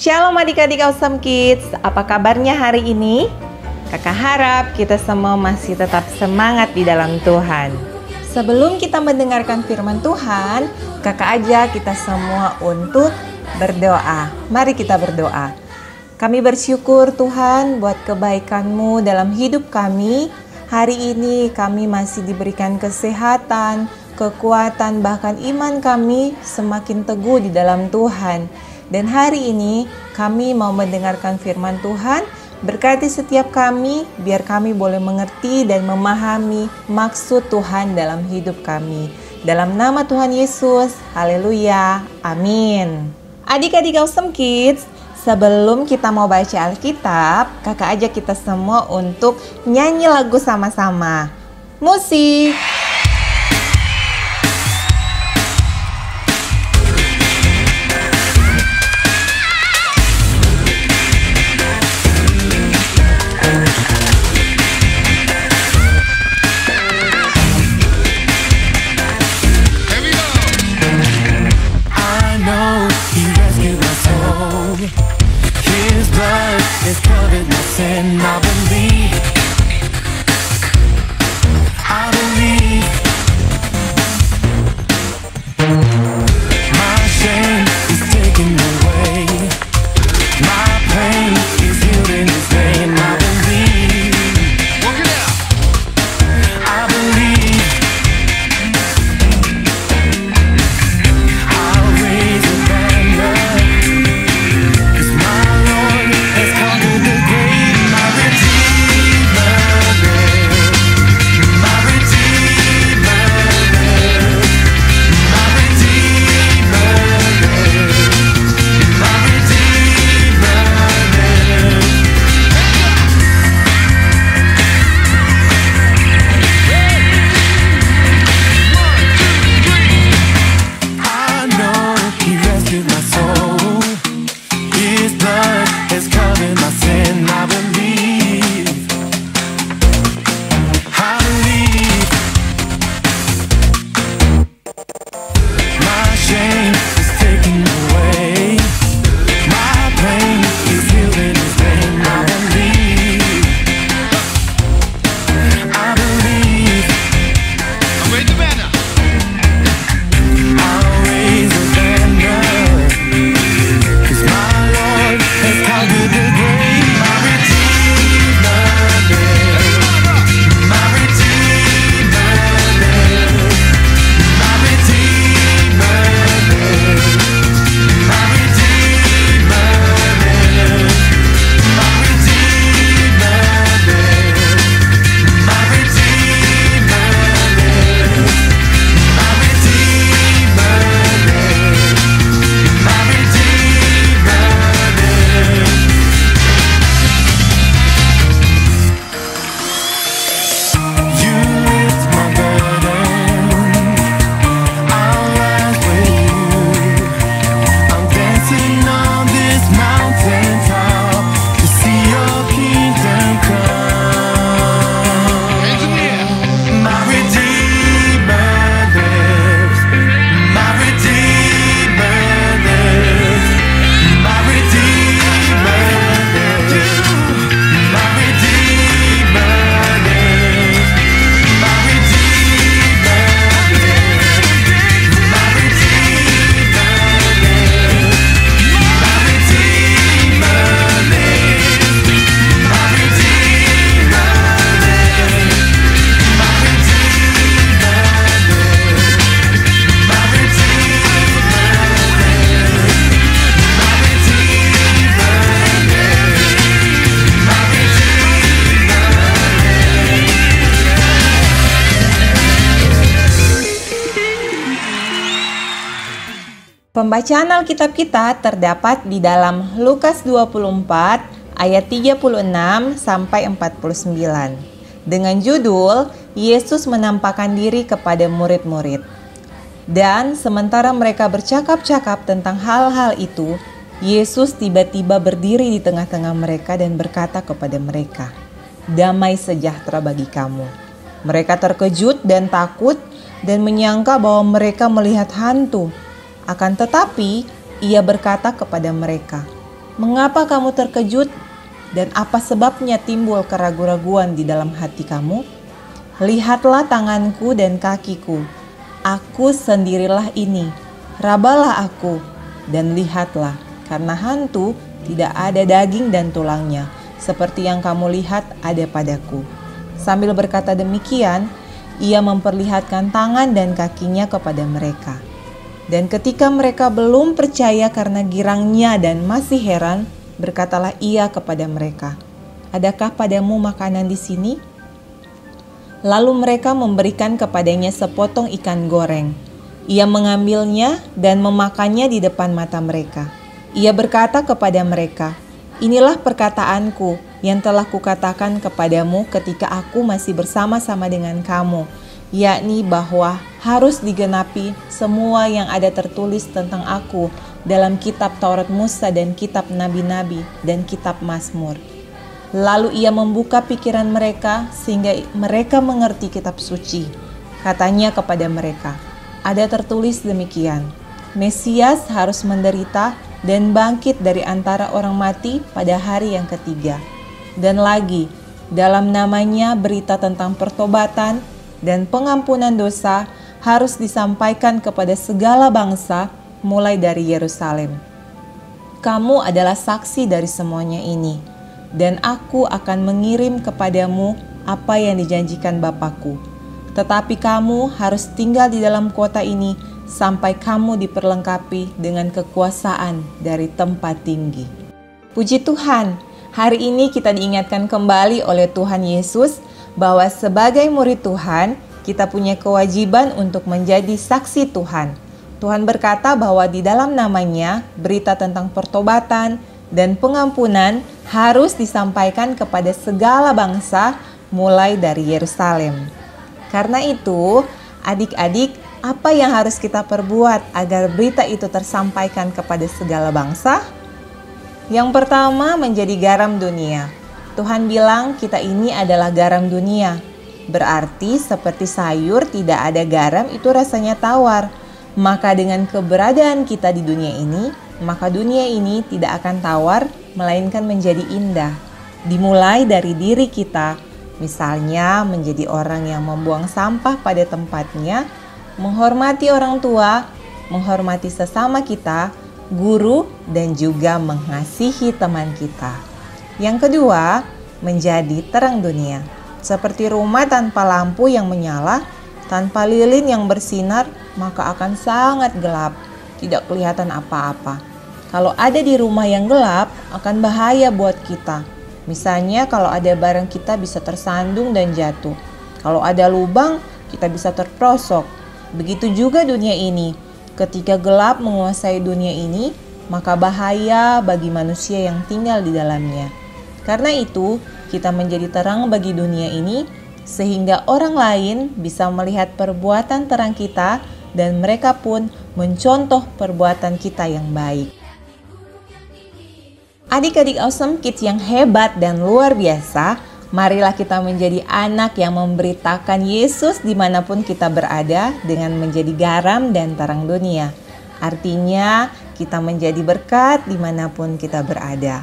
Shalom adik-adik Awesome Kids, apa kabarnya hari ini? Kakak harap kita semua masih tetap semangat di dalam Tuhan. Sebelum kita mendengarkan firman Tuhan, kakak ajak kita semua untuk berdoa. Mari kita berdoa. Kami bersyukur Tuhan buat kebaikan-Mu dalam hidup kami. Hari ini kami masih diberikan kesehatan, kekuatan, bahkan iman kami semakin teguh di dalam Tuhan. Dan hari ini kami mau mendengarkan firman Tuhan. Berkati setiap kami, biar kami boleh mengerti dan memahami maksud Tuhan dalam hidup kami. Dalam nama Tuhan Yesus, haleluya, amin. Adik-adik Awesome Kids, sebelum kita mau baca Alkitab, kakak ajak kita semua untuk nyanyi lagu sama-sama. Musik! Pembacaan Alkitab kita terdapat di dalam Lukas 24 ayat 36 sampai 49 dengan judul Yesus menampakkan diri kepada murid-murid. Dan sementara mereka bercakap-cakap tentang hal-hal itu, Yesus tiba-tiba berdiri di tengah-tengah mereka dan berkata kepada mereka, "Damai sejahtera bagi kamu." Mereka terkejut dan takut dan menyangka bahwa mereka melihat hantu. Akan tetapi, ia berkata kepada mereka, Mengapa kamu terkejut? Dan apa sebabnya timbul keraguan-raguan di dalam hati kamu? Lihatlah tanganku dan kakiku. Aku sendirilah ini. Rabalah aku dan lihatlah, karena hantu tidak ada daging dan tulangnya, seperti yang kamu lihat ada padaku. Sambil berkata demikian, ia memperlihatkan tangan dan kakinya kepada mereka. Dan ketika mereka belum percaya karena girangnya dan masih heran, berkatalah ia kepada mereka, "Adakah padamu makanan di sini?" Lalu mereka memberikan kepadanya sepotong ikan goreng. Ia mengambilnya dan memakannya di depan mata mereka. Ia berkata kepada mereka, "Inilah perkataanku yang telah kukatakan kepadamu ketika aku masih bersama-sama dengan kamu, yakni bahwa harus digenapi semua yang ada tertulis tentang aku dalam kitab Taurat Musa dan kitab Nabi-Nabi dan kitab Mazmur." Lalu ia membuka pikiran mereka sehingga mereka mengerti kitab suci. Katanya kepada mereka, "Ada tertulis demikian, Mesias harus menderita dan bangkit dari antara orang mati pada hari yang ketiga. Dan lagi, dalam namanya berita tentang pertobatan dan pengampunan dosa harus disampaikan kepada segala bangsa mulai dari Yerusalem. Kamu adalah saksi dari semuanya ini, dan aku akan mengirim kepadamu apa yang dijanjikan Bapakku. Tetapi kamu harus tinggal di dalam kota ini sampai kamu diperlengkapi dengan kekuasaan dari tempat tinggi." Puji Tuhan, hari ini kita diingatkan kembali oleh Tuhan Yesus bahwa sebagai murid Tuhan, kita punya kewajiban untuk menjadi saksi Tuhan. Tuhan berkata bahwa di dalam namanya berita tentang pertobatan dan pengampunan harus disampaikan kepada segala bangsa mulai dari Yerusalem. Karena itu, adik-adik, apa yang harus kita perbuat agar berita itu tersampaikan kepada segala bangsa? Yang pertama, menjadi garam dunia. Tuhan bilang kita ini adalah garam dunia. Berarti seperti sayur tidak ada garam itu rasanya tawar. Maka dengan keberadaan kita di dunia ini, maka dunia ini tidak akan tawar, melainkan menjadi indah. Dimulai dari diri kita, misalnya menjadi orang yang membuang sampah pada tempatnya, menghormati orang tua, menghormati sesama kita, guru, dan juga mengasihi teman kita. Yang kedua, menjadi terang dunia. Seperti rumah tanpa lampu yang menyala, tanpa lilin yang bersinar, maka akan sangat gelap, tidak kelihatan apa-apa. Kalau ada di rumah yang gelap, akan bahaya buat kita. Misalnya kalau ada barang kita bisa tersandung dan jatuh. Kalau ada lubang, kita bisa terperosok. Begitu juga dunia ini. Ketika gelap menguasai dunia ini, maka bahaya bagi manusia yang tinggal di dalamnya. Karena itu, kita menjadi terang bagi dunia ini, sehingga orang lain bisa melihat perbuatan terang kita dan mereka pun mencontoh perbuatan kita yang baik. Adik-adik Awesome Kids yang hebat dan luar biasa, marilah kita menjadi anak yang memberitakan Yesus dimanapun kita berada dengan menjadi garam dan terang dunia. Artinya kita menjadi berkat dimanapun kita berada.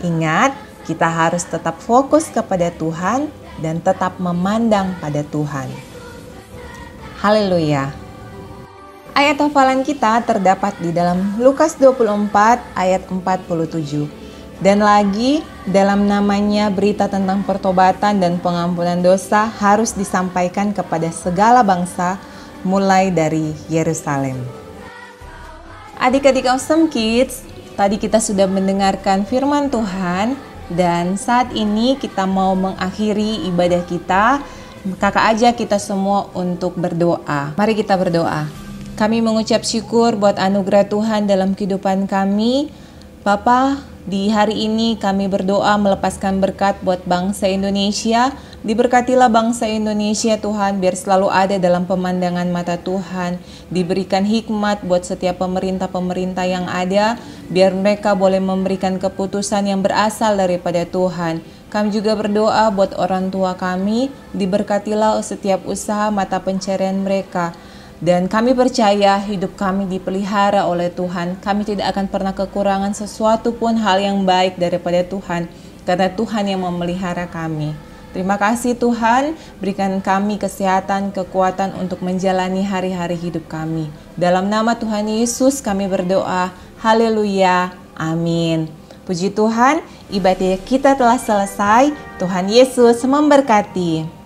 Ingat, kita harus tetap fokus kepada Tuhan dan tetap memandang pada Tuhan. Haleluya. Ayat hafalan kita terdapat di dalam Lukas 24 ayat 47. Dan lagi, dalam namanya berita tentang pertobatan dan pengampunan dosa harus disampaikan kepada segala bangsa mulai dari Yerusalem. Adik-adik Awesome Kids, tadi kita sudah mendengarkan firman Tuhan dan saat ini kita mau mengakhiri ibadah kita. Kakak ajak kita semua untuk berdoa. Mari kita berdoa. Kami mengucap syukur buat anugerah Tuhan dalam kehidupan kami. Bapa, di hari ini kami berdoa melepaskan berkat buat bangsa Indonesia. Diberkatilah bangsa Indonesia Tuhan, biar selalu ada dalam pemandangan mata Tuhan. Diberikan hikmat buat setiap pemerintah-pemerintah yang ada, biar mereka boleh memberikan keputusan yang berasal daripada Tuhan. Kami juga berdoa buat orang tua kami, diberkatilah setiap usaha mata pencarian mereka. Dan kami percaya hidup kami dipelihara oleh Tuhan. Kami tidak akan pernah kekurangan sesuatu pun hal yang baik daripada Tuhan, karena Tuhan yang memelihara kami. Terima kasih Tuhan, berikan kami kesehatan, kekuatan untuk menjalani hari-hari hidup kami. Dalam nama Tuhan Yesus kami berdoa. Haleluya. Amin. Puji Tuhan, ibadah kita telah selesai. Tuhan Yesus memberkati.